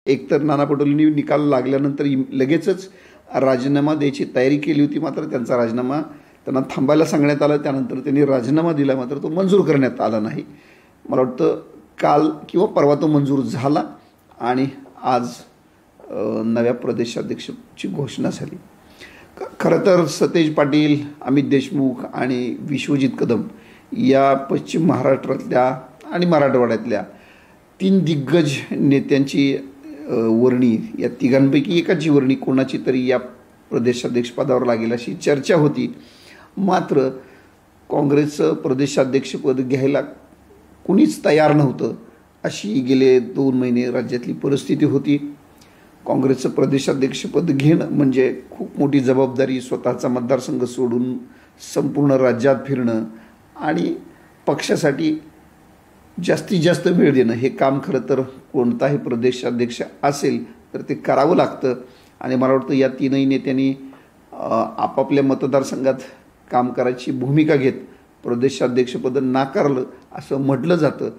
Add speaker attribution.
Speaker 1: एकतर नाना पटोलेंनी निकाल लागल्यानंतर लगेचच राजीनामा द्यायची तयारी केली होती, मात्र त्यांचा राजीनामा त्यांना थांबायला सांगण्यात आलं. त्यानंतर त्यांनी राजीनामा दिला, मात्र तो मंजूर करण्यात आला नाही. मला वाटतं काल किंवा परवा तो मंजूर झाला आणि आज नव्या प्रदेशाध्यक्षाची घोषणा झाली. खरं तर सतेज पाटील, अमित देशमुख आणि विश्वजित कदम या पश्चिम महाराष्ट्रातल्या आणि मराठवाड्यातल्या 3 दिग्गज नेत्यांची वर्णी, या तिघांपैकी एकाची वर्णी कोणाची तरी या प्रदेशाध्यक्षपदावर लागेल अशी चर्चा होती. मात्र काँग्रेसचं प्रदेशाध्यक्षपद घ्यायला कुणीच तयार नव्हतं अशी गेले 2 महिने राज्यातली परिस्थिती होती. काँग्रेसचं प्रदेशाध्यक्षपद घेणं म्हणजे खूप मोठी जबाबदारी, स्वतःचा मतदारसंघ सोडून संपूर्ण राज्यात फिरणं आणि पक्षासाठी जास्तीत जास्त वेळ देणं, हे काम खरं तर कोणताही प्रदेशाध्यक्ष असेल तर ते करावं लागतं. आणि मला वाटतं या 3ही नेत्यांनी आपापल्या मतदारसंघात काम करायची भूमिका घेत प्रदेशाध्यक्षपद नाकारलं असं म्हटलं जातं.